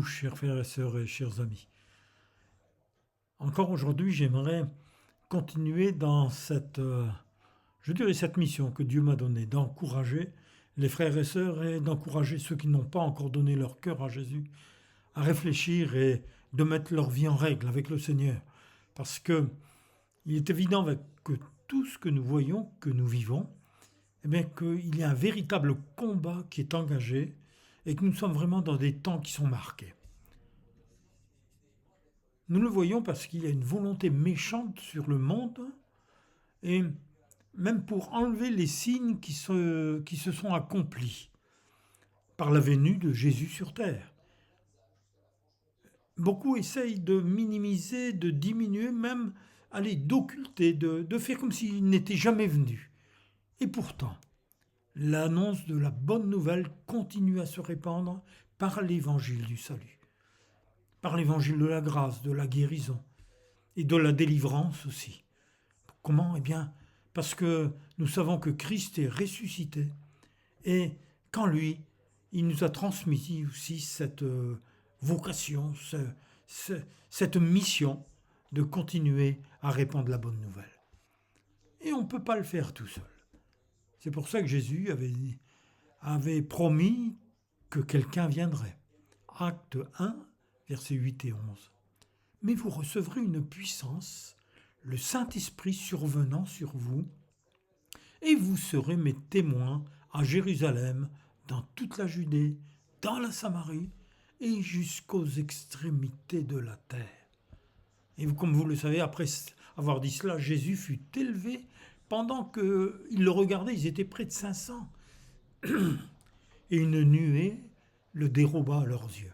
chers frères et sœurs et chers amis. Encore aujourd'hui, j'aimerais continuer dans cette mission que Dieu m'a donnée, d'encourager les frères et sœurs et d'encourager ceux qui n'ont pas encore donné leur cœur à Jésus à réfléchir et de mettre leur vie en règle avec le Seigneur. Parce que il est évident que tout ce que nous voyons, que nous vivons, eh bien, qu'il y a un véritable combat qui est engagé et que nous sommes vraiment dans des temps qui sont marqués. Nous le voyons parce qu'il y a une volonté méchante sur le monde et même pour enlever les signes qui se sont accomplis par la venue de Jésus sur terre. Beaucoup essayent de minimiser, de diminuer, même d'occulter, de faire comme s'il n'était jamais venu. Et pourtant, l'annonce de la bonne nouvelle continue à se répandre par l'évangile du salut, par l'évangile de la grâce, de la guérison et de la délivrance aussi. Comment ? Eh bien, parce que nous savons que Christ est ressuscité et qu'en lui, il nous a transmis aussi cette vocation, cette mission de continuer à répandre la bonne nouvelle. Et on ne peut pas le faire tout seul. C'est pour ça que Jésus avait promis que quelqu'un viendrait. Acte 1, versets 8 et 11. Mais vous recevrez une puissance, le Saint-Esprit survenant sur vous, et vous serez mes témoins à Jérusalem, dans toute la Judée, dans la Samarie et jusqu'aux extrémités de la terre. Et comme vous le savez, après avoir dit cela, Jésus fut élevé. Pendant qu'ils le regardaient, ils étaient près de 500. Et une nuée le déroba à leurs yeux.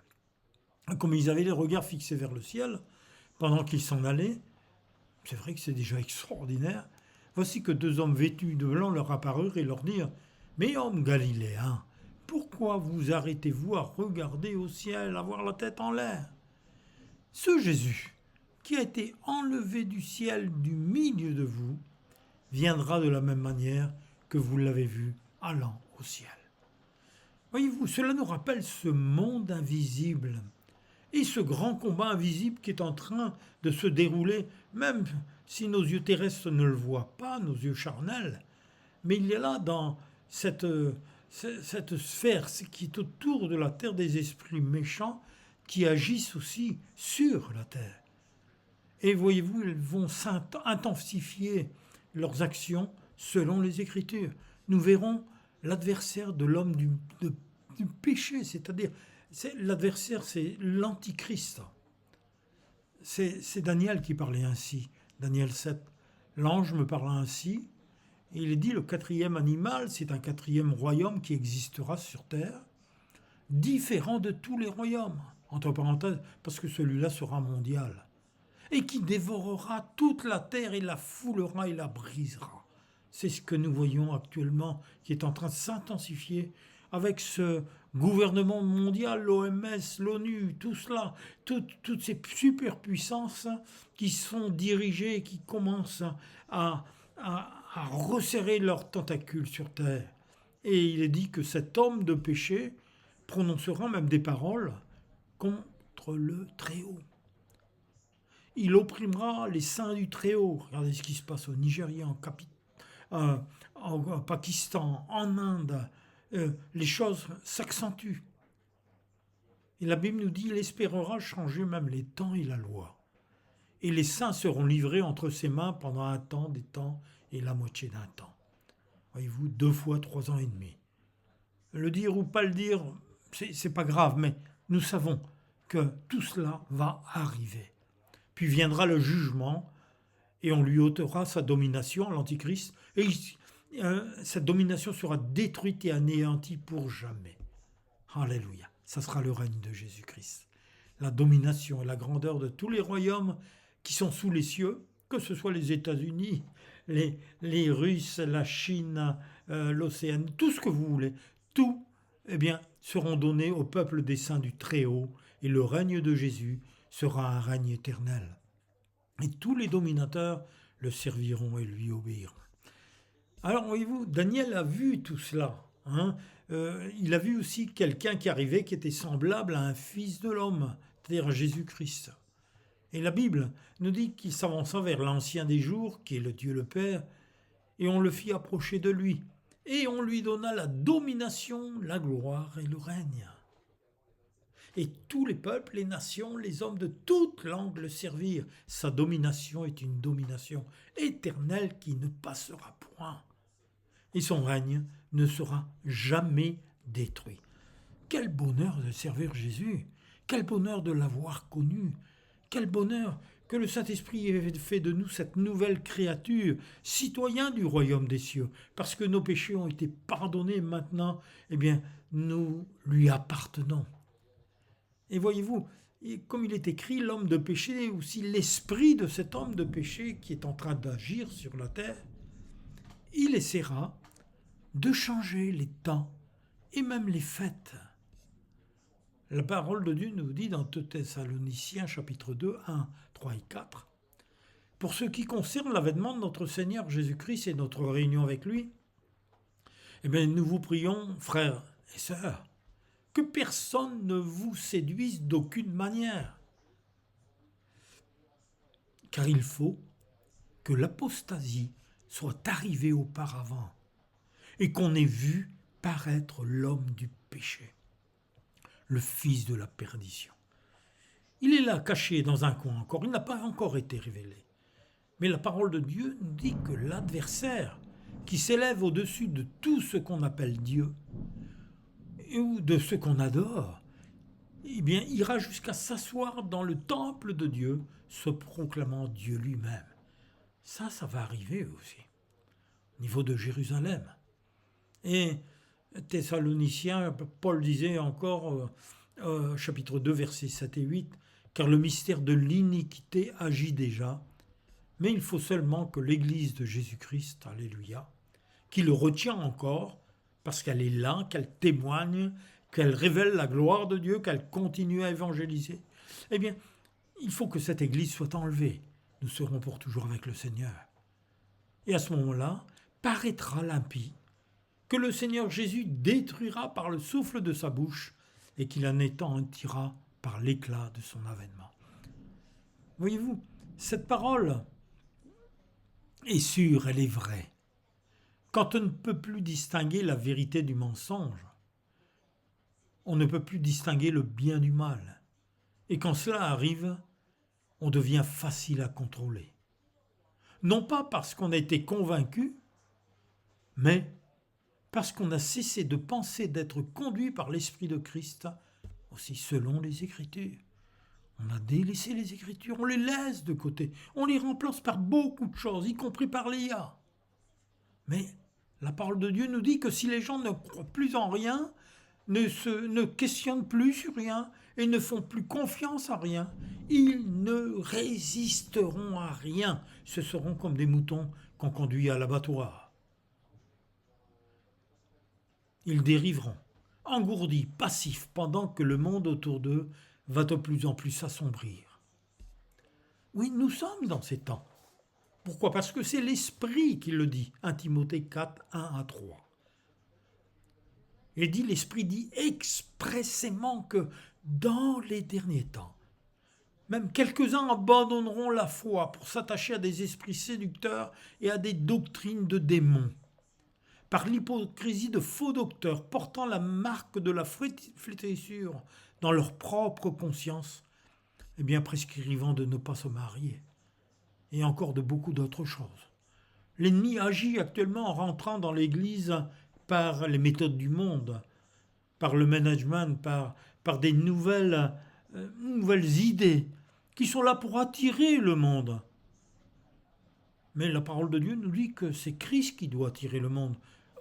Comme ils avaient les regards fixés vers le ciel, pendant qu'ils s'en allaient, c'est vrai que c'est déjà extraordinaire, voici que 2 hommes vêtus de blanc leur apparurent et leur dirent « Mais hommes galiléens, pourquoi vous arrêtez-vous à regarder au ciel, à avoir la tête en l'air ?» Ce Jésus, qui a été enlevé du ciel du milieu de vous, viendra de la même manière que vous l'avez vu allant au ciel. Voyez-vous, cela nous rappelle ce monde invisible et ce grand combat invisible qui est en train de se dérouler, même si nos yeux terrestres ne le voient pas, nos yeux charnels, mais il y a là dans cette sphère qui est autour de la terre des esprits méchants qui agissent aussi sur la terre. Et voyez-vous, ils vont intensifier leurs actions selon les Écritures. Nous verrons l'adversaire de l'homme du péché, c'est-à-dire l'adversaire, c'est l'Antichrist. C'est Daniel qui parlait ainsi, Daniel 7. L'ange me parla ainsi, et il est dit le 4e animal, c'est un 4e royaume qui existera sur terre, différent de tous les royaumes, entre parenthèses, parce que celui-là sera mondial, et qui dévorera toute la terre et la foulera et la brisera. C'est ce que nous voyons actuellement, qui est en train de s'intensifier avec ce gouvernement mondial, l'OMS, l'ONU, tout cela, toutes ces superpuissances qui sont dirigées, qui commencent à resserrer leurs tentacules sur terre. Et il est dit que cet homme de péché prononcera même des paroles contre le Très-Haut. Il opprimera les saints du Très-Haut. Regardez ce qui se passe au Nigeria, en Pakistan, en Inde. Les choses s'accentuent. Et la Bible nous dit qu'il espérera changer même les temps et la loi. Et les saints seront livrés entre ses mains pendant un temps, des temps et la moitié d'un temps. Voyez-vous, 2 fois 3 ans et demi. Le dire ou pas le dire, c'est pas grave, mais nous savons que tout cela va arriver. Puis viendra le jugement et on lui ôtera sa domination, l'Antichrist, et cette domination sera détruite et anéantie pour jamais. Alléluia. Ça sera le règne de Jésus-Christ. La domination et la grandeur de tous les royaumes qui sont sous les cieux, que ce soit les États-Unis, les Russes, la Chine, l'Océanie, tout ce que vous voulez, tout, seront donnés au peuple des saints du Très-Haut, et le règne de Jésus sera un règne éternel. Et tous les dominateurs le serviront et lui obéiront. Alors, voyez-vous, Daniel a vu tout cela. hein. Il a vu aussi quelqu'un qui arrivait qui était semblable à un fils de l'homme, c'est-à-dire à Jésus-Christ. Et la Bible nous dit qu'il s'avança vers l'ancien des jours, qui est le Dieu le Père, et on le fit approcher de lui. Et on lui donna la domination, la gloire et le règne. Et tous les peuples, les nations, les hommes de toute langue le servirent. Sa domination est une domination éternelle qui ne passera point. Et son règne ne sera jamais détruit. Quel bonheur de servir Jésus! Quel bonheur de l'avoir connu! Quel bonheur que le Saint-Esprit ait fait de nous cette nouvelle créature, citoyen du royaume des cieux, parce que nos péchés ont été pardonnés maintenant, eh bien, nous lui appartenons. Et voyez-vous, comme il est écrit, l'homme de péché, aussi l'esprit de cet homme de péché qui est en train d'agir sur la terre, il essaiera de changer les temps et même les fêtes. La parole de Dieu nous dit dans 2 Thessaloniciens chapitre 2, 1, 3 et 4, « Pour ce qui concerne l'avènement de notre Seigneur Jésus-Christ et notre réunion avec lui, eh bien, nous vous prions, frères et sœurs, que personne ne vous séduise d'aucune manière. Car il faut que l'apostasie soit arrivée auparavant et qu'on ait vu paraître l'homme du péché, le fils de la perdition. Il est là, caché dans un coin encore, il n'a pas encore été révélé. Mais la parole de Dieu nous dit que l'adversaire, qui s'élève au-dessus de tout ce qu'on appelle Dieu, ou de ce qu'on adore, eh bien, ira jusqu'à s'asseoir dans le temple de Dieu, se proclamant Dieu lui-même. Ça va arriver aussi, au niveau de Jérusalem. Et Thessaloniciens, Paul disait encore, chapitre 2, versets 7 et 8, « Car le mystère de l'iniquité agit déjà, mais il faut seulement que l'Église de Jésus-Christ, alléluia, qui le retient encore, parce qu'elle est là, qu'elle témoigne, qu'elle révèle la gloire de Dieu, qu'elle continue à évangéliser, eh bien, il faut que cette Église soit enlevée. Nous serons pour toujours avec le Seigneur. Et à ce moment-là, paraîtra l'impie, que le Seigneur Jésus détruira par le souffle de sa bouche et qu'il anéantira par l'éclat de son avènement. » Voyez-vous, cette parole est sûre, elle est vraie. Quand on ne peut plus distinguer la vérité du mensonge, on ne peut plus distinguer le bien du mal. Et quand cela arrive, on devient facile à contrôler. Non pas parce qu'on a été convaincu, mais parce qu'on a cessé de penser d'être conduit par l'Esprit de Christ, aussi selon les Écritures. On a délaissé les Écritures, on les laisse de côté, on les remplace par beaucoup de choses, y compris par l'IA. Mais la parole de Dieu nous dit que si les gens ne croient plus en rien, ne questionnent plus sur rien et ne font plus confiance à rien, ils ne résisteront à rien. Ce seront comme des moutons qu'on conduit à l'abattoir. Ils dériveront, engourdis, passifs, pendant que le monde autour d'eux va de plus en plus s'assombrir. Oui, nous sommes dans ces temps. Pourquoi ? Parce que c'est l'Esprit qui le dit. 1 Timothée 4, 1 à 3. L'Esprit dit expressément que dans les derniers temps, même quelques-uns abandonneront la foi pour s'attacher à des esprits séducteurs et à des doctrines de démons. Par l'hypocrisie de faux docteurs portant la marque de la flétrissure dans leur propre conscience, et bien prescrivant de ne pas se marier, et encore de beaucoup d'autres choses. L'ennemi agit actuellement en rentrant dans l'Église par les méthodes du monde, par le management, par des nouvelles idées qui sont là pour attirer le monde. Mais la parole de Dieu nous dit que c'est Christ qui doit attirer le monde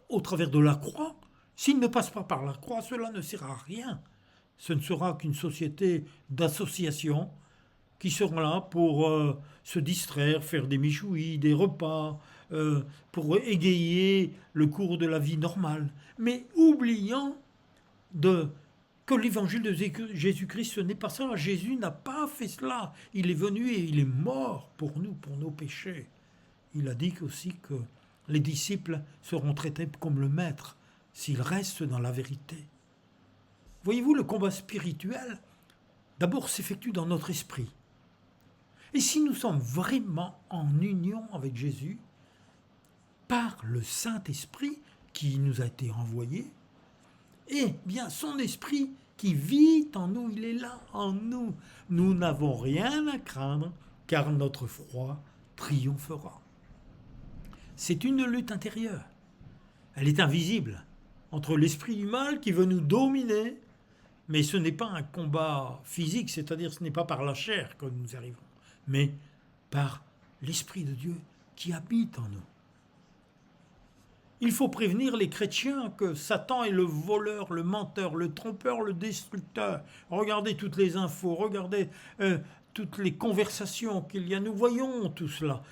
au travers de la croix. S'il ne passe pas par la croix, cela ne sert à rien. Ce ne sera qu'une société d'associations qui seront là pour se distraire, faire des michouis, des repas, pour égayer le cours de la vie normale, mais oubliant que l'évangile de Jésus-Christ, ce n'est pas ça. Jésus n'a pas fait cela. Il est venu et il est mort pour nous, pour nos péchés. Il a dit aussi que les disciples seront traités comme le maître. s'il reste dans la vérité. Voyez-vous, le combat spirituel, d'abord, s'effectue dans notre esprit. Et si nous sommes vraiment en union avec Jésus, par le Saint-Esprit qui nous a été envoyé, et bien son esprit qui vit en nous, il est là en nous. Nous n'avons rien à craindre car notre foi triomphera. C'est une lutte intérieure. Elle est invisible entre l'esprit du mal qui veut nous dominer, mais ce n'est pas un combat physique, c'est-à-dire ce n'est pas par la chair que nous arrivons, mais par l'Esprit de Dieu qui habite en nous. Il faut prévenir les chrétiens que Satan est le voleur, le menteur, le trompeur, le destructeur. Regardez toutes les infos, regardez toutes les conversations qu'il y a. Nous voyons tout cela.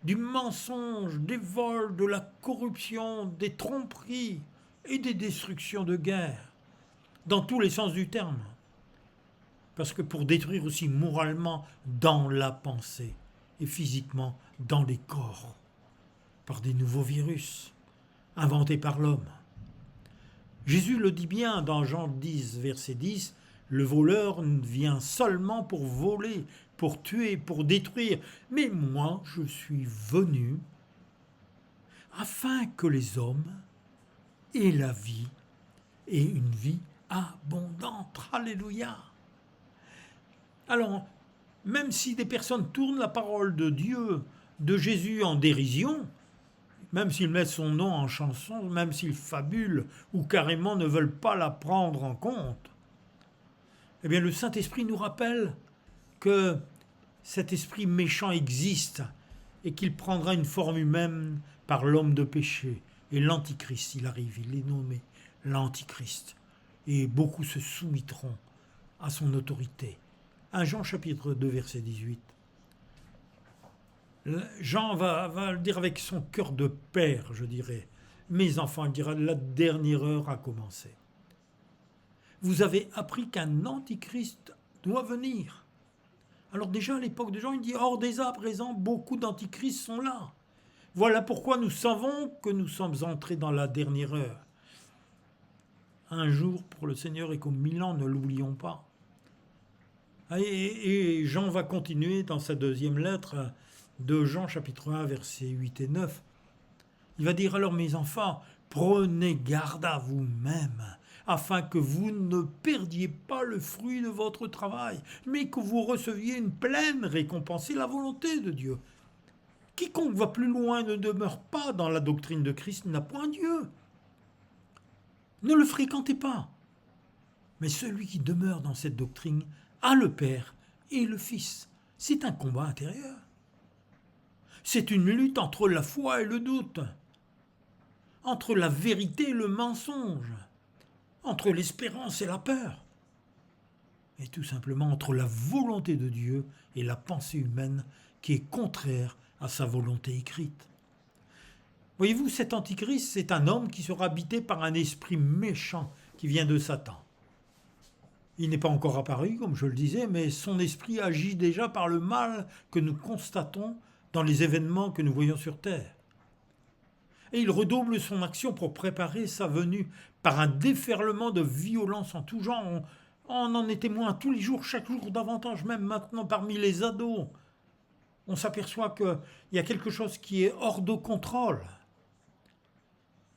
Du mensonge, des vols, de la corruption, des tromperies et des destructions de guerre, dans tous les sens du terme. Parce que pour détruire aussi moralement dans la pensée et physiquement dans les corps, par des nouveaux virus inventés par l'homme. Jésus le dit bien dans Jean 10, verset 10, « Le voleur vient seulement pour voler, pour tuer, pour détruire. Mais moi, je suis venu afin que les hommes aient la vie et une vie abondante. » Alléluia. Alors, même si des personnes tournent la parole de Dieu, de Jésus en dérision, même s'ils mettent son nom en chanson, même s'ils fabulent ou carrément ne veulent pas la prendre en compte, eh bien le Saint-Esprit nous rappelle que cet esprit méchant existe et qu'il prendra une forme humaine par l'homme de péché. Et l'Antichrist, il arrive, il est nommé l'Antichrist. Et beaucoup se soumettront à son autorité. 1 Jean chapitre 2, verset 18. Jean va le dire avec son cœur de père, je dirais. Mes enfants, il dira, la dernière heure a commencé. Vous avez appris qu'un antichrist doit venir. Alors déjà à l'époque de Jean, il dit, or dès à présent, beaucoup d'antichrists sont là. Voilà pourquoi nous savons que nous sommes entrés dans la dernière heure. Un jour pour le Seigneur est comme 1000 ans, ne l'oublions pas. Et Jean va continuer dans sa deuxième lettre de Jean chapitre 1 versets 8 et 9. Il va dire alors mes enfants, prenez garde à vous-même afin que vous ne perdiez pas le fruit de votre travail, mais que vous receviez une pleine récompense. C'est la volonté de Dieu. Quiconque va plus loin ne demeure pas dans la doctrine de Christ n'a point Dieu. Ne le fréquentez pas. Mais celui qui demeure dans cette doctrine a le Père et le Fils. C'est un combat intérieur. C'est une lutte entre la foi et le doute, entre la vérité et le mensonge, entre l'espérance et la peur, et tout simplement entre la volonté de Dieu et la pensée humaine qui est contraire à sa volonté écrite. Voyez-vous, cet antichrist, c'est un homme qui sera habité par un esprit méchant qui vient de Satan. Il n'est pas encore apparu, comme je le disais, mais son esprit agit déjà par le mal que nous constatons dans les événements que nous voyons sur Terre. Et il redouble son action pour préparer sa venue par un déferlement de violence en tout genre. On en est témoin tous les jours, chaque jour davantage, même maintenant parmi les ados. On s'aperçoit qu'il y a quelque chose qui est hors de contrôle.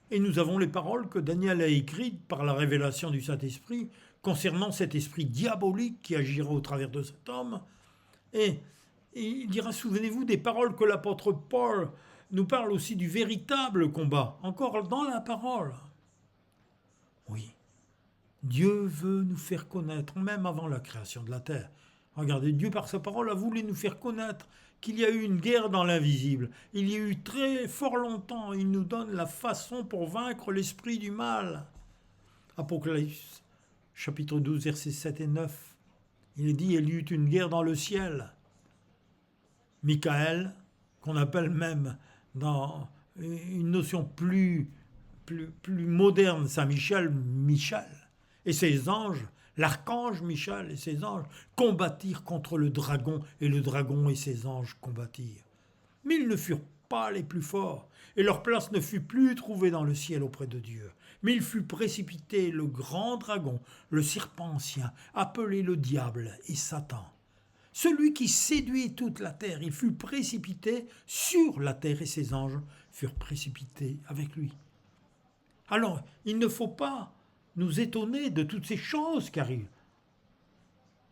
Et nous avons les paroles que Daniel a écrites par la révélation du Saint-Esprit concernant cet esprit diabolique qui agira au travers de cet homme. Et il dira, souvenez-vous des paroles que l'apôtre Paul nous parle aussi du véritable combat, encore dans la parole. Oui, Dieu veut nous faire connaître, même avant la création de la terre. Regardez, Dieu par sa parole a voulu nous faire connaître qu'il y a eu une guerre dans l'invisible. Il y a eu très fort longtemps, il nous donne la façon pour vaincre l'esprit du mal. Apocalypse, chapitre 12, versets 7 et 9. Il est dit, il y eut une guerre dans le ciel. Michael, qu'on appelle même dans une notion plus moderne, Saint-Michel, Michel, et ses anges, l'archange Michel et ses anges combattirent contre le dragon, et le dragon et ses anges combattirent. Mais ils ne furent pas les plus forts, et leur place ne fut plus trouvée dans le ciel auprès de Dieu. Mais il fut précipité le grand dragon, le serpent ancien, appelé le diable et Satan. Celui qui séduit toute la terre, il fut précipité sur la terre et ses anges furent précipités avec lui. Alors, il ne faut pas nous étonner de toutes ces choses qui arrivent.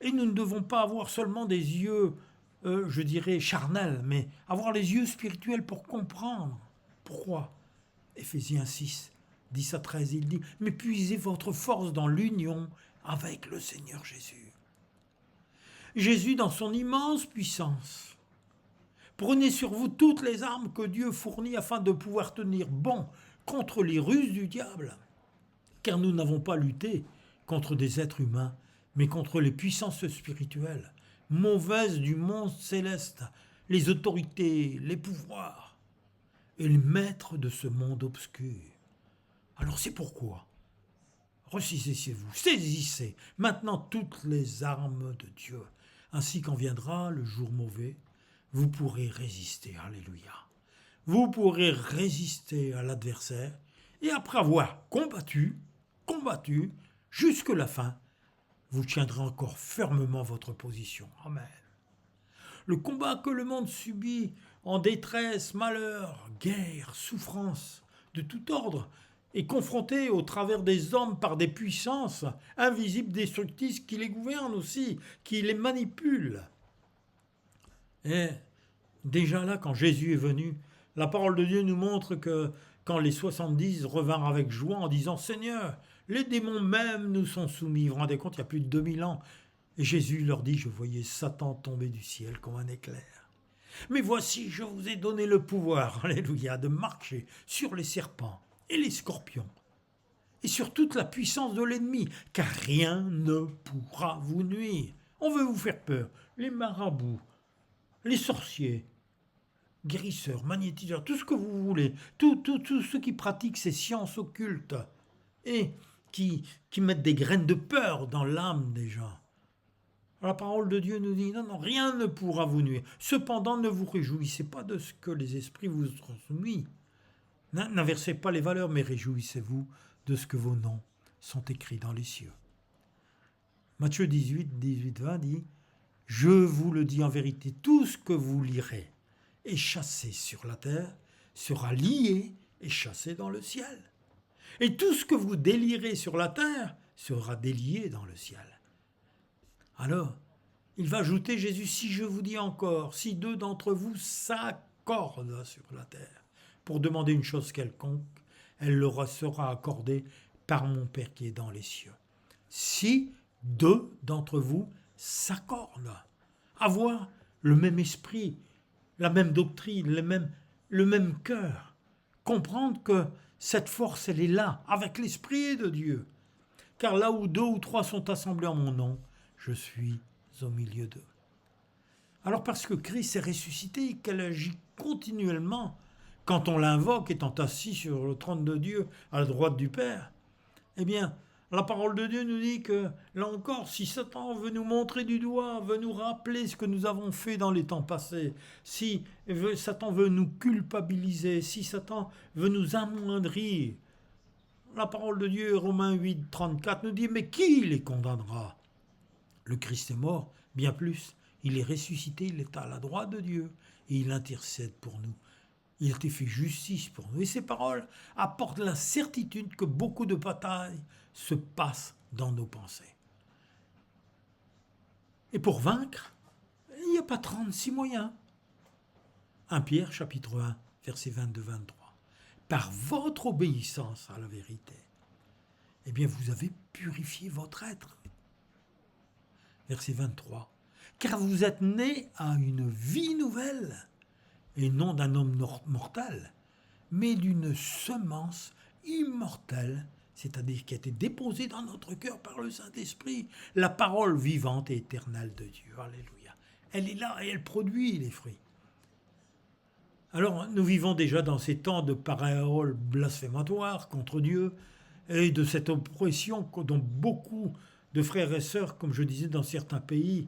Et nous ne devons pas avoir seulement des yeux, je dirais, charnels, mais avoir les yeux spirituels pour comprendre. Pourquoi ? Éphésiens 6, 10 à 13, il dit « Mais puisez votre force dans l'union avec le Seigneur Jésus. » Jésus dans son immense puissance. Prenez sur vous toutes les armes que Dieu fournit afin de pouvoir tenir bon contre les ruses du diable. Car nous n'avons pas lutté contre des êtres humains, mais contre les puissances spirituelles, mauvaises du monde céleste, les autorités, les pouvoirs et les maîtres de ce monde obscur. Alors c'est pourquoi, ressaisissez-vous, saisissez maintenant toutes les armes de Dieu, ainsi quand viendra le jour mauvais, vous pourrez résister, alléluia. Vous pourrez résister à l'adversaire, et après avoir combattu, jusque la fin, vous tiendrez encore fermement votre position. Amen. Le combat que le monde subit en détresse, malheur, guerre, souffrance, de tout ordre, est confronté au travers des hommes par des puissances invisibles, destructrices qui les gouvernent aussi, qui les manipulent. Et déjà là, quand Jésus est venu, la parole de Dieu nous montre que quand les 70 revinrent avec joie en disant « Seigneur, les démons même nous sont soumis. » Vous vous rendez compte, il y a plus de 2000 ans. Et Jésus leur dit « Je voyais Satan tomber du ciel comme un éclair. Mais voici, je vous ai donné le pouvoir, alléluia, de marcher sur les serpents et les scorpions et sur toute la puissance de l'ennemi, car rien ne pourra vous nuire. » On veut vous faire peur. Les marabouts, les sorciers, guérisseurs, magnétiseurs, tout ce que vous voulez, tous ceux qui pratiquent ces sciences occultes et qui mettent des graines de peur dans l'âme des gens. La parole de Dieu nous dit, non, rien ne pourra vous nuire. Cependant, ne vous réjouissez pas de ce que les esprits vous ont transmis. N'inversez pas les valeurs, mais réjouissez-vous de ce que vos noms sont écrits dans les cieux. Matthieu 18, 20 dit, « Je vous le dis en vérité, tout ce que vous lirez et chassé sur la terre sera lié et chassé dans le ciel. Et tout ce que vous délierez sur la terre sera délié dans le ciel. » Alors, il va ajouter Jésus, « Si je vous dis encore, si deux d'entre vous s'accordent sur la terre pour demander une chose quelconque, elle leur sera accordée par mon Père qui est dans les cieux. » Si deux d'entre vous s'accordent, avoir le même esprit, la même doctrine, le même cœur, comprendre que cette force, elle est là, avec l'Esprit de Dieu. Car là où deux ou trois sont assemblés en mon nom, je suis au milieu d'eux. Alors parce que Christ est ressuscité et qu'elle agit continuellement, quand on l'invoque étant assis sur le trône de Dieu à la droite du Père, eh bien, la parole de Dieu nous dit que, là encore, si Satan veut nous montrer du doigt, veut nous rappeler ce que nous avons fait dans les temps passés, si Satan veut nous culpabiliser, si Satan veut nous amoindrir, la parole de Dieu, Romains 8, 34, nous dit, mais qui les condamnera ? Le Christ est mort, bien plus, il est ressuscité, il est à la droite de Dieu, et il intercède pour nous. Il a été fait justice pour nous. Et ces paroles apportent la certitude que beaucoup de batailles se passent dans nos pensées. Et pour vaincre, il n'y a pas 36 moyens. 1 Pierre, chapitre 1, versets 22-23. Par votre obéissance à la vérité, eh bien vous avez purifié votre être. Verset 23. Car vous êtes nés à une vie nouvelle, et non d'un homme mortel, mais d'une semence immortelle, c'est-à-dire qui a été déposée dans notre cœur par le Saint-Esprit, la parole vivante et éternelle de Dieu. Alléluia. Elle est là et elle produit les fruits. Alors, nous vivons déjà dans ces temps de paroles blasphématoires contre Dieu et de cette oppression dont beaucoup de frères et sœurs, comme je disais, dans certains pays,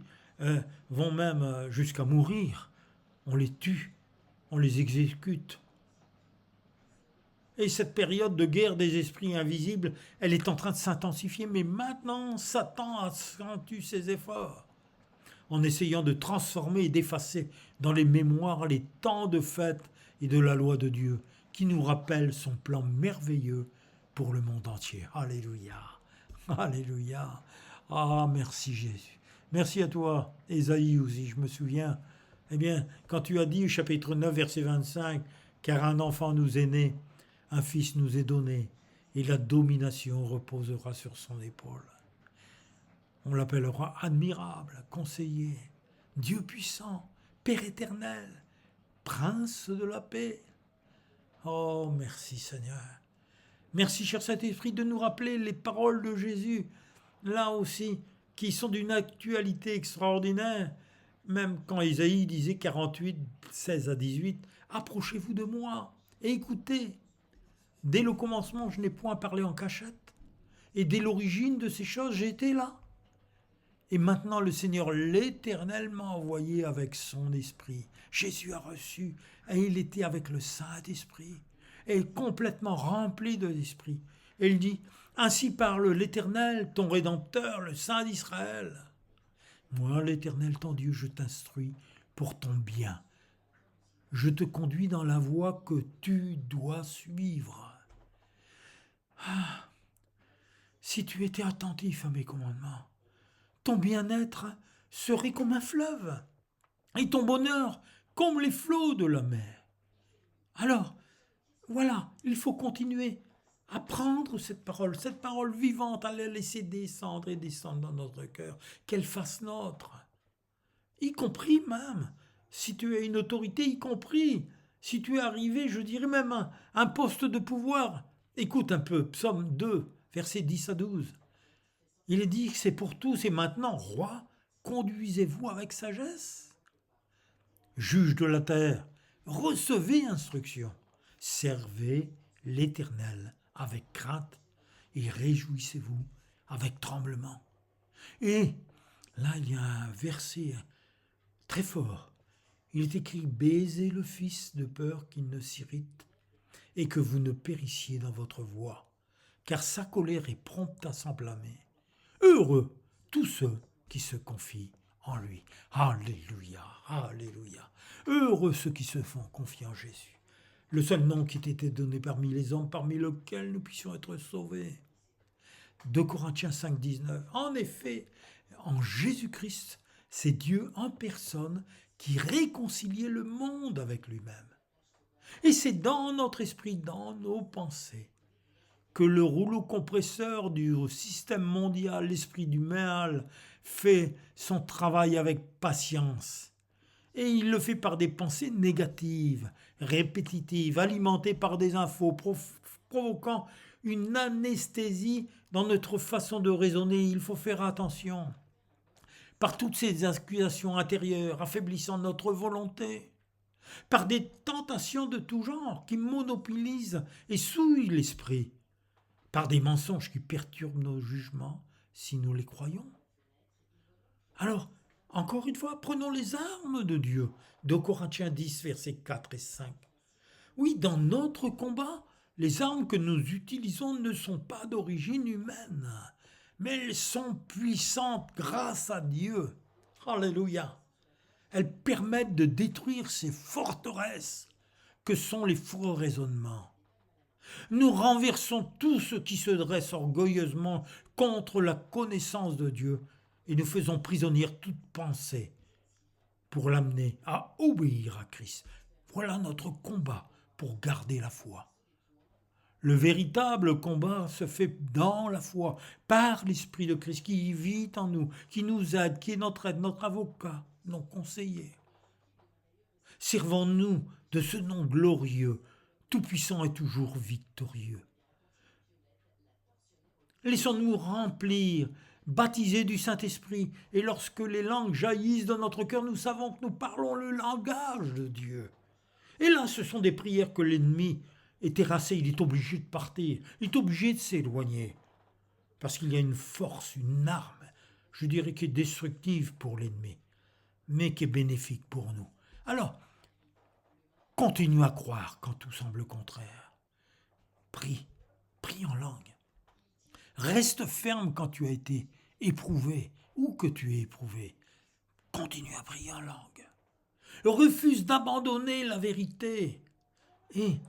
vont même jusqu'à mourir. On les tue. on les exécute. Et cette période de guerre des esprits invisibles, elle est en train de s'intensifier, mais maintenant, Satan accentue ses efforts en essayant de transformer et d'effacer dans les mémoires les temps de fête et de la loi de Dieu, qui nous rappellent son plan merveilleux pour le monde entier. Alléluia. Alléluia. Ah, merci Jésus. Merci à toi, Ésaïe aussi, je me souviens. Eh bien, quand tu as dit au chapitre 9, verset 25, « Car un enfant nous est né, un fils nous est donné, et la domination reposera sur son épaule. » On l'appellera admirable, conseiller, Dieu puissant, Père éternel, Prince de la paix. Oh, merci Seigneur. Merci, cher Saint-Esprit, de nous rappeler les paroles de Jésus, là aussi, qui sont d'une actualité extraordinaire. Même quand Isaïe disait 48, 16 à 18, « Approchez-vous de moi et écoutez. Dès le commencement, je n'ai point parlé en cachette. Et dès l'origine de ces choses, j'ai été là. Et maintenant, le Seigneur l'Éternel m'a envoyé avec son esprit. Jésus a reçu, et il était avec le Saint-Esprit, et complètement rempli de l'Esprit. Et il dit, « Ainsi parle l'Éternel, ton Rédempteur, le Saint d'Israël. Moi, l'Éternel, ton Dieu, je t'instruis pour ton bien. Je te conduis dans la voie que tu dois suivre. » Ah, si tu étais attentif à mes commandements, ton bien-être serait comme un fleuve, et ton bonheur comme les flots de la mer. Alors, voilà, il faut continuer à prendre cette parole vivante, à la laisser descendre et descendre dans notre cœur, qu'elle fasse nôtre, y compris même, si tu as une autorité, y compris, si tu es arrivé, je dirais même un poste de pouvoir. Écoute un peu, Psaume 2, versets 10 à 12. Il est dit que c'est pour tous, et maintenant, roi, conduisez-vous avec sagesse. Juge de la terre, recevez instruction. Servez l'Éternel avec crainte et réjouissez-vous avec tremblement. Et là, il y a un verset très fort. Il est écrit, baisez le Fils de peur qu'il ne s'irrite et que vous ne périssiez dans votre voie, car sa colère est prompte à s'enflammer. Heureux tous ceux qui se confient en lui. Alléluia, alléluia. Heureux ceux qui se font confier en Jésus. Le seul nom qui t'était donné parmi les hommes, parmi lesquels nous puissions être sauvés. 2 Corinthiens 5, 19. En effet, en Jésus-Christ, c'est Dieu en personne qui réconciliait le monde avec lui-même. Et c'est dans notre esprit, dans nos pensées, que le rouleau compresseur du système mondial, l'esprit du mal, fait son travail avec patience. Et il le fait par des pensées négatives, répétitives, alimentées par des infos, provoquant une anesthésie dans notre façon de raisonner. Il faut faire attention. Par toutes ces accusations intérieures, affaiblissant notre volonté, par des tentations de tout genre qui monopolisent et souillent l'esprit, par des mensonges qui perturbent nos jugements si nous les croyons. Alors, encore une fois, prenons les armes de Dieu. 2 Corinthiens 10, versets 4 et 5. Oui, dans notre combat, les armes que nous utilisons ne sont pas d'origine humaine, mais elles sont puissantes grâce à Dieu. Alléluia. Elles permettent de détruire ces forteresses que sont les faux raisonnements. Nous renversons tout ce qui se dresse orgueilleusement contre la connaissance de Dieu et nous faisons prisonnière toute pensée pour l'amener à obéir à Christ. Voilà notre combat pour garder la foi. Le véritable combat se fait dans la foi, par l'Esprit de Christ qui vit en nous, qui nous aide, qui est notre aide, notre avocat, notre conseiller. Servons-nous de ce nom glorieux, tout-puissant et toujours victorieux. Laissons-nous remplir, baptisés du Saint-Esprit, et lorsque les langues jaillissent dans notre cœur, nous savons que nous parlons le langage de Dieu. Et là, ce sont des prières que l'ennemi est terrassé, il est obligé de partir, il est obligé de s'éloigner, parce qu'il y a une force, une arme, je dirais qui est destructive pour l'ennemi, mais qui est bénéfique pour nous. Alors, Continue à croire quand tout semble contraire. Prie, prie en langue. Reste ferme quand tu as été éprouvé ou que tu es éprouvé. Continue à prier en langue. Refuse d'abandonner la vérité. Et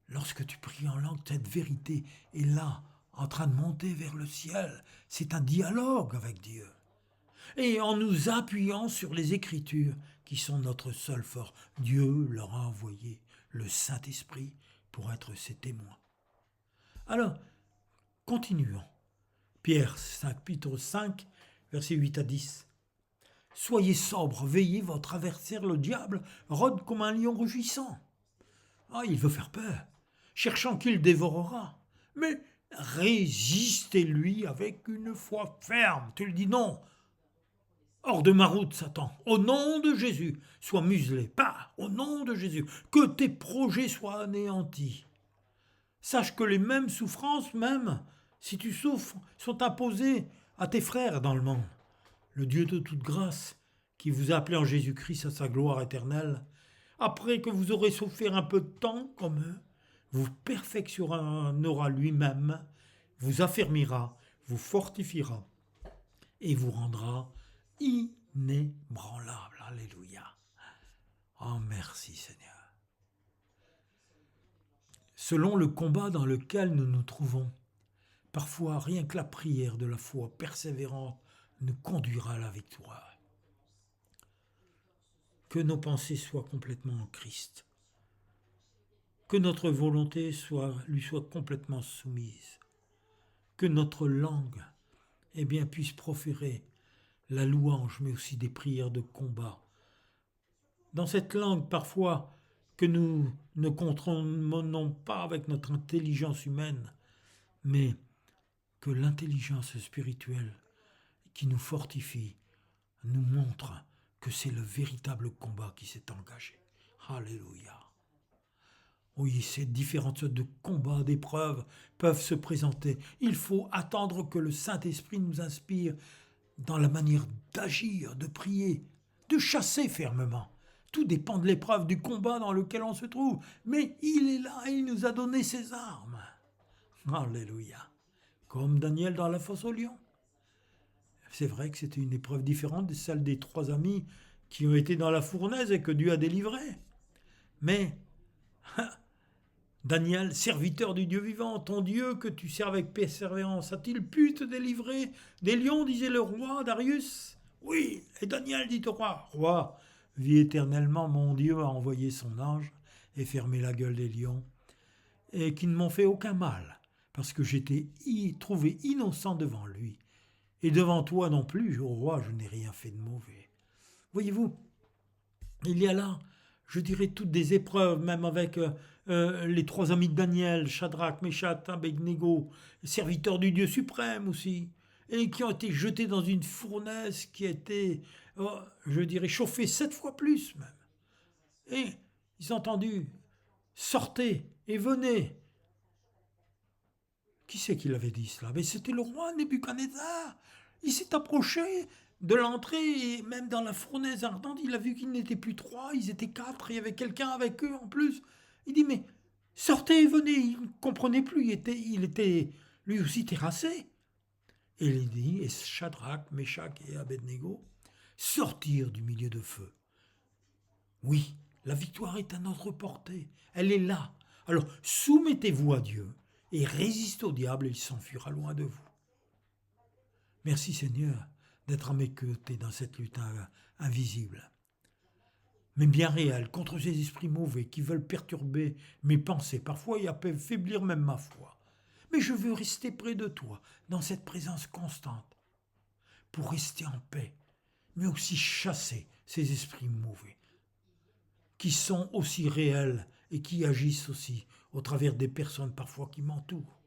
lorsque tu pries en langue, cette vérité est là, en train de monter vers le ciel. C'est un dialogue avec Dieu. Et en nous appuyant sur les Écritures, qui sont notre seul fort, Dieu leur a envoyé le Saint-Esprit pour être ses témoins. Alors, continuons. Pierre 5, chapitre 5, versets 8 à 10. Soyez sobres, veillez, votre adversaire le diable rôde comme un lion rugissant. Il veut faire peur, cherchant qu'il dévorera. Mais résistez-lui avec une foi ferme. Tu le dis non. Hors de ma route, Satan, au nom de Jésus, sois muselé, pas au nom de Jésus, que tes projets soient anéantis. Sache que les mêmes souffrances, même si tu souffres, sont imposées à tes frères dans le monde. Le Dieu de toute grâce, qui vous a appelé en Jésus-Christ à sa gloire éternelle, après que vous aurez souffert un peu de temps comme eux, vous perfectionnera lui-même, vous affermira, vous fortifiera et vous rendra inébranlable. Alléluia. Oh, merci Seigneur. Selon le combat dans lequel nous nous trouvons, parfois rien que la prière de la foi persévérante nous conduira à la victoire. Que nos pensées soient complètement en Christ. Que notre volonté lui soit complètement soumise. Que notre langue puisse proférer la louange, mais aussi des prières de combat. Dans cette langue, parfois, que nous ne comprenons pas avec notre intelligence humaine, mais que l'intelligence spirituelle qui nous fortifie nous montre que c'est le véritable combat qui s'est engagé. Alléluia. Oui, ces différentes sortes de combats, d'épreuves peuvent se présenter. Il faut attendre que le Saint-Esprit nous inspire dans la manière d'agir, de prier, de chasser fermement. Tout dépend de l'épreuve, du combat dans lequel on se trouve. Mais il est là et il nous a donné ses armes. Alléluia. Comme Daniel dans la fosse aux lions. C'est vrai que c'était une épreuve différente de celle des 3 amis qui ont été dans la fournaise et que Dieu a délivré. Mais Daniel, serviteur du Dieu vivant, ton Dieu que tu sers avec persévérance, a-t-il pu te délivrer des lions, disait le roi Darius? Oui, et Daniel dit au roi, Roi, vis éternellement, mon Dieu a envoyé son ange et fermé la gueule des lions, et qui ne m'ont fait aucun mal, parce que j'étais trouvé innocent devant lui. Et devant toi non plus, ô roi, je n'ai rien fait de mauvais. Voyez-vous, il y a là, je dirais, toutes des épreuves, même avec les 3 amis de Daniel, Shadrach, Meshach, Abednego, serviteurs du Dieu suprême aussi, et qui ont été jetés dans une fournaise qui a été, je dirais, chauffée 7 fois plus même. Et ils ont entendu, sortez et venez. Qui c'est qui l'avait dit cela? Mais c'était le roi Nebuchadnezzar. Il s'est approché de l'entrée et même dans la fournaise ardente, il a vu qu'ils n'étaient plus 3, ils étaient 4, il y avait quelqu'un avec eux en plus. Il dit, mais sortez et venez. Il ne comprenait plus, il était lui aussi terrassé. Et il dit, et Shadrach, Meshach et Abednego sortirent du milieu de feu. Oui, la victoire est à notre portée, elle est là. Alors soumettez-vous à Dieu et résistez au diable et il s'enfuira loin de vous. Merci Seigneur d'être à mes côtés dans cette lutte invisible, mais bien réelle, contre ces esprits mauvais qui veulent perturber mes pensées, parfois et affaiblir même ma foi. Mais je veux rester près de toi, dans cette présence constante, pour rester en paix, mais aussi chasser ces esprits mauvais, qui sont aussi réels et qui agissent aussi au travers des personnes parfois qui m'entourent.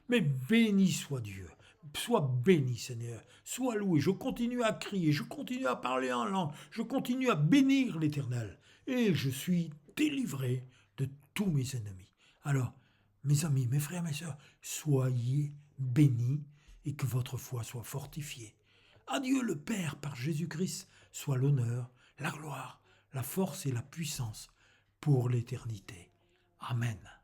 Mais béni soit Dieu, sois béni Seigneur, sois loué, je continue à crier, je continue à parler en langue, je continue à bénir l'Éternel, et je suis délivré de tous mes ennemis. Alors, mes amis, mes frères, mes sœurs, soyez bénis et que votre foi soit fortifiée. À Dieu le Père, par Jésus-Christ, soit l'honneur, la gloire, la force et la puissance pour l'éternité. Amen.